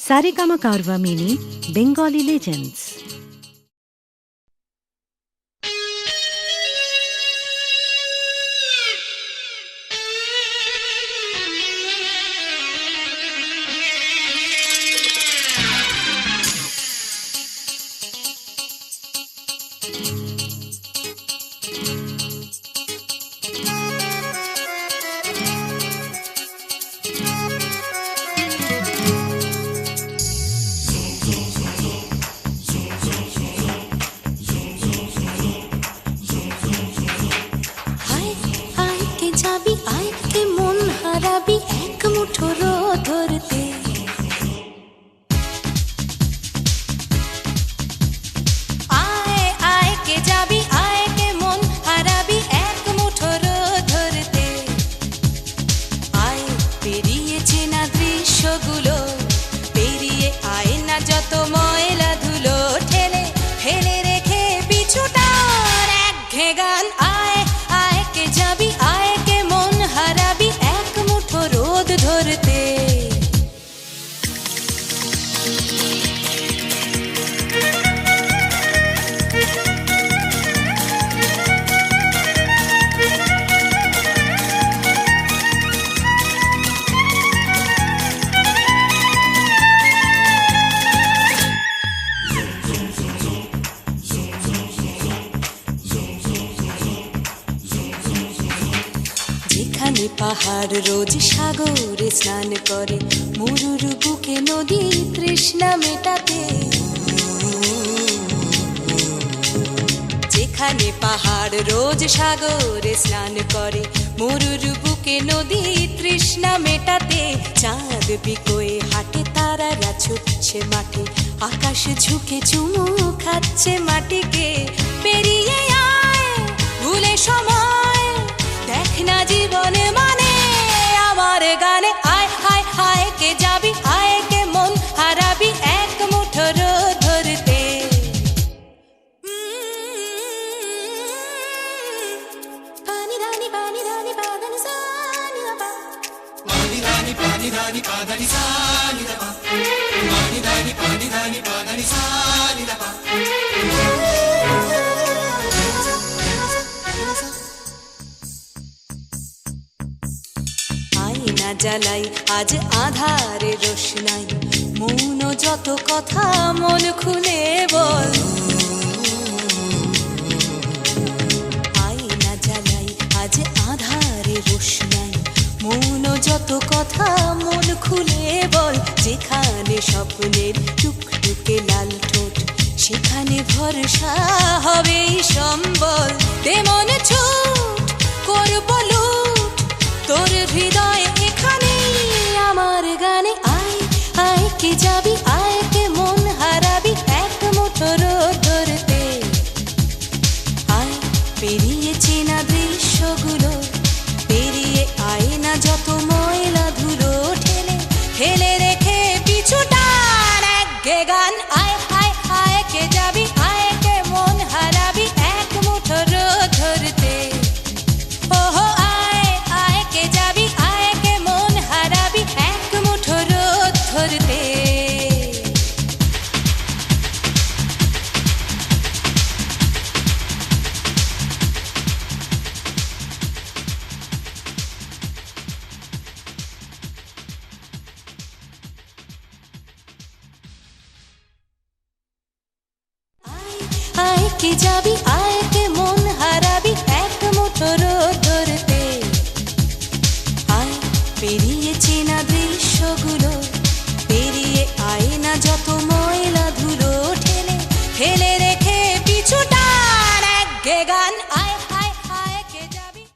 Saregama Carvaan mini Bengali legends. এক মুঠো ধরতে আয় আয় কে যাবি, আয় কে মন হারাবি, এক মুঠো ধরতে আয়। পেরিয়েছে না দৃশ্যগুলো, পেরিয়ে আয় না যত ময়লা ধুলো, ঠেলে ফেলে রেখে পিছুটার একঘেয়ে গান। আয় আয় কে যাবি, আয় কে মন হারাবি, এক মুঠো রোদ ধরতে। যেখানে পাহাড় রোজ সাগরে স্নান করে, মরুর বুকে নদী তৃষ্ণা মেটাতে। যেখানে পাহাড় রোজ সাগরে স্নান করে, মরুর বুকে নদী তৃষ্ণা মেটাতে। চাঁদ বিকোয়ে হাটে, তারারা ছুটছে মাঠে, আকাশ ঝুঁকে চুমু খাচ্ছে মাটিকে। পেরিয়ে আয় ভুলে সময়, দেখ না জীবনে মানে আমার গানে। আয় হায় হায় কে যাবি, আয় কে মন হারাবি, এক মুঠো রোদ ধরতে। পানি ধানি পানি ধানি পাদানি সানি দাবা, পানি ধানি পানি ধানি পাদানি সানি দাবা, পানি ধানি পানি ধানি পাদানি সানি দাবা। আয়না জ্বালাই আজ আধারে রোশনাই, মৌন যত কথা মন খুলে বল। আয়না জ্বালাই আজ আধারে রোশনাই, মৌন যত কথা মন খুলে বল। যেখানে স্বপ্নের টুকটুকে লাল ঠোঁট, সেখানে ভরসা হবে সম্বল। তেমন ছুট করব লুট তোর হৃদয় এখানে আমার গানে। আয় আয় কে যাবি, আয় কে মন হারাবি, এক মুঠো রোদ ধরতে আয়। পেরিয়েছে না দৃশ্যগুলো, পেরিয়ে আয় না যত ময়লা ধুলো, ঠেলে ফেলে রেখে পিছুটার একঘেয়ে গান। আয় আয় আয় কে যাবি, আয় কে মন হারাবি, এক মুঠো রোদ ধরতে। ওহো আয় আয় কে যাবি, আয় কে মন হারাবি, এক মুঠো রোদ ধরতে। আয় কে যাবি, আয় কে মন হারাবি, এক মুঠো রোদ ধরতে আয়। পেরিয়েছে না দৃশ্যগুলো, পেরিয়ে আয় না যত ময়